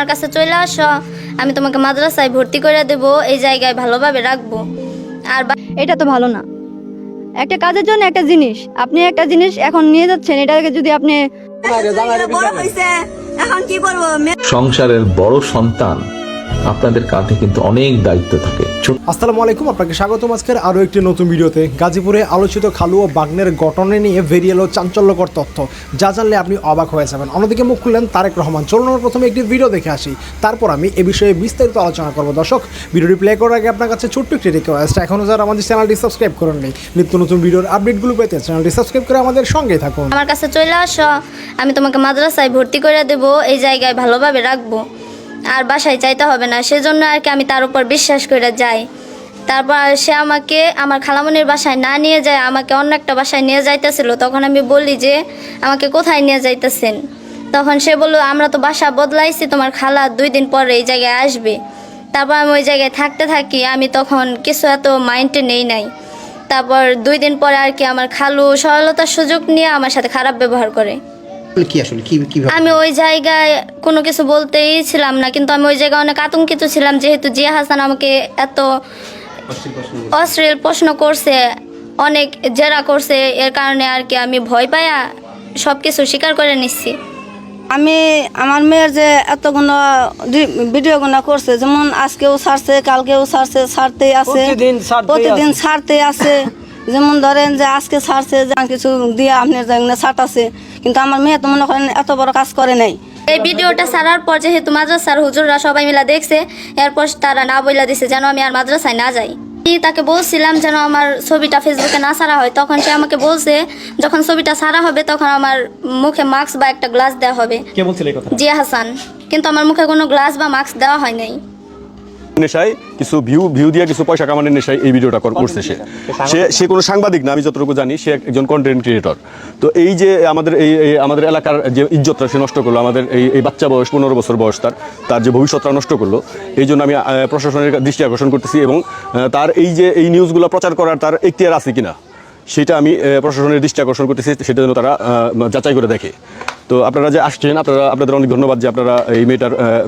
আমার কাছে চলে আসো, আমি তোমাকে মাদ্রাসায় ভর্তি করে দেব, এই জায়গায় ভালোভাবে রাখবো। আর এটা তো ভালো না। একটা কাজের জন্য একটা জিনিস, আপনি একটা জিনিস এখন নিয়ে যাচ্ছেন, এটাকে যদি আপনি এখন কি করবো? সংসারের বড় সন্তান, আপনাদের কাঁধে কিন্তু অনেক দায়িত্ব থাকে। আসসালামু আলাইকুম, আপনাকে স্বাগতম আজকের আরও একটি নতুন ভিডিওতে। গাজীপুরে আলোচিত খালু ও বাগ্নের ঘটনা নিয়ে বেরিয়ে এলো চাঞ্চল্যকর তথ্য, যা জানলে আপনি অবাক হয়ে যাবেন। অন্যদিকে মুখ খুললেন তারেক রহমান। চলুন আমরা প্রথমে একটি ভিডিও দেখে আসি, তারপর আমি এ বিষয়ে বিস্তারিত আলোচনা করবো। দর্শক, ভিডিওটি প্লে করার আগে আপনার কাছে ছোট্ট একটি রিকোয়েস্ট, এখনও যারা আমাদের চ্যানেলটি সাবস্ক্রাইব করেননি, নিত্য নতুন ভিডিওর আপডেটগুলো পেতে চ্যানেলটি সাবস্ক্রাইব করে আমাদের সঙ্গেই থাকুন। আমার কাছে চলে আসো, আমি তোমাকে মাদ্রাসায় ভর্তি করে দেব, এই জায়গায় ভালোভাবে রাখবো। আর বাসায় চাইতে হবে না, সেজন্য আর কি আমি তার উপর বিশ্বাস করে যাই। তারপর সে আমাকে আমার খালামণির বাসায় না নিয়ে যায়, আমাকে অন্য একটা বাসায় নিয়ে যাইতেছিল। তখন আমি বলি যে আমাকে কোথায় নিয়ে যাইতেছেন? তখন সে বলল, আমরা তো বাসা বদলাইছি, তোমার খালা 2 দিন পরে এই জায়গায় আসবে। তারপর আমি ওই জায়গায় থাকতে থাকি, আমি তখন কিছু এত মাইন্ডে নেই নাই। তারপর 2 দিন পরে আর কি আমার খালু সরলতার সুযোগ নিয়ে আমার সাথে খারাপ ব্যবহার করে। কি আসলে কি আমি ওই জায়গায় কোনো কিছু বলতেই ছিলাম না, কিন্তু আমি ওই জায়গায় অনেক আতঙ্কিত ছিলাম, যেহেতু জিয়া হাসান আমাকে এত অশ্লীল প্রশ্ন করছে, অনেক জেরা করছে। এর কারণে আর কি আমি ভয় পাইয়া সব কিছু স্বীকার করে নিচ্ছি। আমি আমার মেয়ের যে এতগুলো ভিডিওগুলো করছে, যেমন আজকেও ছাড়ছে, কালকেও ছাড়ছে, ছাড়তেই আছে, প্রতিদিন ছাড়তেই আছে। যেমন ধরেন যে আজকে ছাড়ছে, যা কিছু দিয়ে আপনার যেগুলো ছাড়াছে, কিন্তু আমার মেয়ে তো মনে করেন এত বড় কাজ করে নাই। এই ভিডিওটা ছাড়ার পর যেহেতু মাদ্রাসার হুজুররা সবাই মিলে দেখছে, এরপর তারা না বইলা দিছে যেন আমি আর মাদ্রাসায় না যাই। তাকে বলছিলাম যেন আমার ছবিটা ফেসবুকে না ছাড়া হয়, তখন সে আমাকে বলছে যখন ছবিটা ছাড়া হবে তখন আমার মুখে মাস্ক বা একটা গ্লাস দেওয়া হবে। কে বলছিল এই কথা? জিয়া হাসান। কিন্তু আমার মুখে কোনো গ্লাস বা মাস্ক দেওয়া হয় নাই। নেশায় কিছু ভিউ দিয়ে কিছু পয়সা কামানোর নেশায় এই ভিডিওটা করছে। সে কোনো সাংবাদিক না, আমি যতটুকু জানি সে একজন কন্টেন্ট ক্রিয়েটর। তো এই যে আমাদের এলাকার যে ইজ্জতটা সে নষ্ট করলো, আমাদের এই বাচ্চা বয়স 15 বছর বয়স, তার যে ভবিষ্যৎটা নষ্ট করলো, এই জন্য আমি প্রশাসনের দৃষ্টি আকর্ষণ করতেছি এবং তার এই নিউজগুলো প্রচার করার তার এখতিয়ার আছে কিনা সেটা আমি প্রশাসনের দৃষ্টি আকর্ষণ করতেছি, সেটা যেন তারা যাচাই করে দেখে। তো আপনারা যে আসছেন, আপনাদের অনেক ধন্যবাদ যে আপনারা এই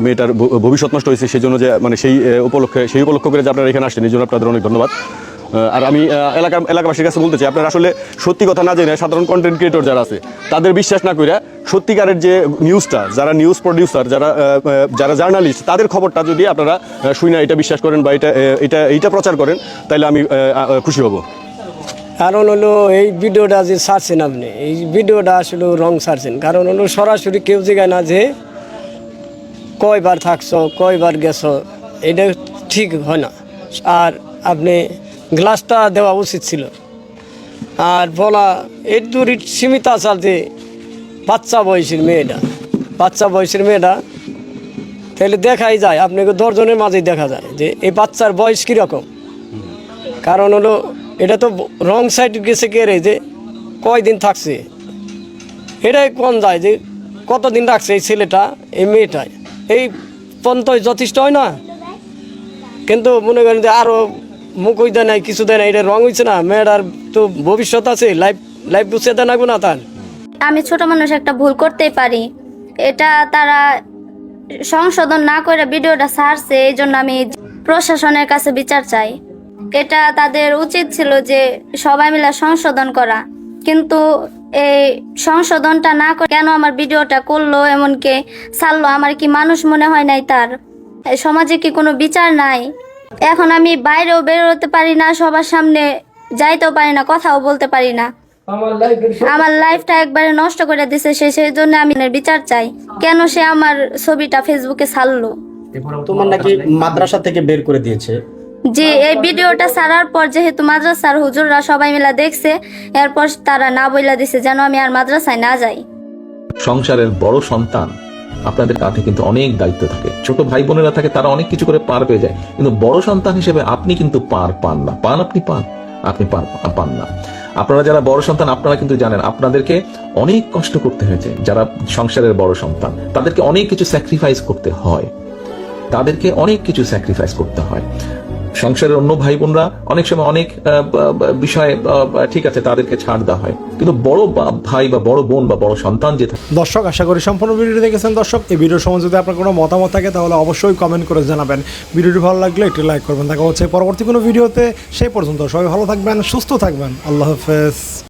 মেয়েটার ভবিষ্যৎ নষ্ট হয়েছে সেই জন্য, যে মানে সেই উপলক্ষ করে যে আপনারা এখানে আসছেন, এই জন্য আপনাদের অনেক ধন্যবাদ। আর আমি এলাকাবাসীর কাছে বলতে চাই, আপনারা আসলে সত্যি কথা না জেনে সাধারণ কন্টেন্ট ক্রিয়েটর যারা আছে তাদের বিশ্বাস না করে সত্যিকারের যে নিউজটা, যারা নিউজ প্রডিউসার, যারা জার্নালিস্ট, তাদের খবরটা যদি আপনারা শুনে এটা বিশ্বাস করেন বা এইটা প্রচার করেন, তাহলে আমি খুশি হব। কারণ হলো এই ভিডিওটা যে ছাড়ছেন আপনি, এই ভিডিওটা আসলে রং ছাড়ছেন। কারণ হলো সরাসরি কেউ জায়গায় না যে কয়বার থাকছো, কয়বার গেছো, এটা ঠিক হয় না। আর আপনি গ্লাসটা দেওয়া উচিত ছিল। আর বলা এর দূর সীমিত আচার যে বাচ্চা বয়সের মেয়েটা তাহলে দেখাই যায়, আপনাকে 10 জনের মাঝেই দেখা যায় যে এই বাচ্চার বয়স কীরকম। কারণ হলো এটা তো রং সাইড গেছে কে রে, যে কয়দিন থাকছে এটাই কোন যায় যে কতদিন রাখছে এই ছেলেটা, এই মেয়েটাই, এই পর্যন্ত যথেষ্ট হয় না। কিন্তু মনে করেন যে আরও মুখই দেয় নাই, কিছু দেয় না, এটা রং হয়েছে না। মেয়েটার তো ভবিষ্যৎ আছে, লাইফ বুঝতে দেয় না না তার। আমি ছোট মানুষ, একটা ভুল করতেই পারি, এটা তারা সংশোধন না করে ভিডিওটা ছাড়ছে, এই জন্য আমি প্রশাসনের কাছে বিচার চাই। এটা তাদের উচিত ছিল যে সবাই মিলে সংশোধন করা, কিন্তু এই সংশোধনটা না করে কেন আমার ভিডিওটা করলো, এমনকি ছাড়লো? আমার কি মানুষ মনে হয় নাই? তার সমাজে কি কোনো বিচার নাই? এখন আমি বাইরেও বেরোতে পারি না, সবার সামনে যাইতেও পারি না, কথাও বলতে পারি না। আমার লাইফটা একবারে নষ্ট করে দিছে সে, সেই জন্য আমি বিচার চাই। কেন সে আমার ছবিটা ফেসবুকে ছাড়লো? তোমার নাকি মাদ্রাসা থেকে বের করে দিয়েছে। যে এই ভিডিওটা ছাড়ার পর যেহেতু মাদ্রাসার হুজুররা সবাই মিলে দেখছে, এরপর তারা না বইলা দিছে যেন আমি আর মাদ্রাসায় না যাই। সংসারের বড় সন্তান, আপনাদের কাঁধে কিন্তু অনেক দায়িত্ব থাকে। ছোট ভাই বোনেরা থাকে, তারা অনেক কিছু করে পার পেয়ে যায়, কিন্তু বড় সন্তান হিসেবে আপনি কিন্তু পান না। আপনি পান না। আপনারা যারা বড় সন্তান, আপনারা কিন্তু জানেন আপনাদেরকে অনেক কষ্ট করতে হয়েছে। যারা সংসারের বড় সন্তান, তাদেরকে অনেক কিছু স্যাক্রিফাইস করতে হয়। সংসারের অন্য ভাই বোনরা অনেক সময় অনেক বিষয়ে ঠিক আছে তাদেরকে ছাড় দেওয়া হয়, কিন্তু বড় ভাই বা বড় বোন বা বড় সন্তান যে থাকে। দর্শক, আশা করি সম্পূর্ণ ভিডিওটি দেখেছেন। দর্শক, এই ভিডিওর সময় যদি আপনার কোনো মতামত থাকে তাহলে অবশ্যই কমেন্ট করে জানাবেন। ভিডিওটি ভালো লাগলে একটি লাইক করবেন। দেখা হচ্ছে পরবর্তী কোনো ভিডিওতে। সেই পর্যন্ত সবাই ভালো থাকবেন, সুস্থ থাকবেন। আল্লাহ হাফেজ।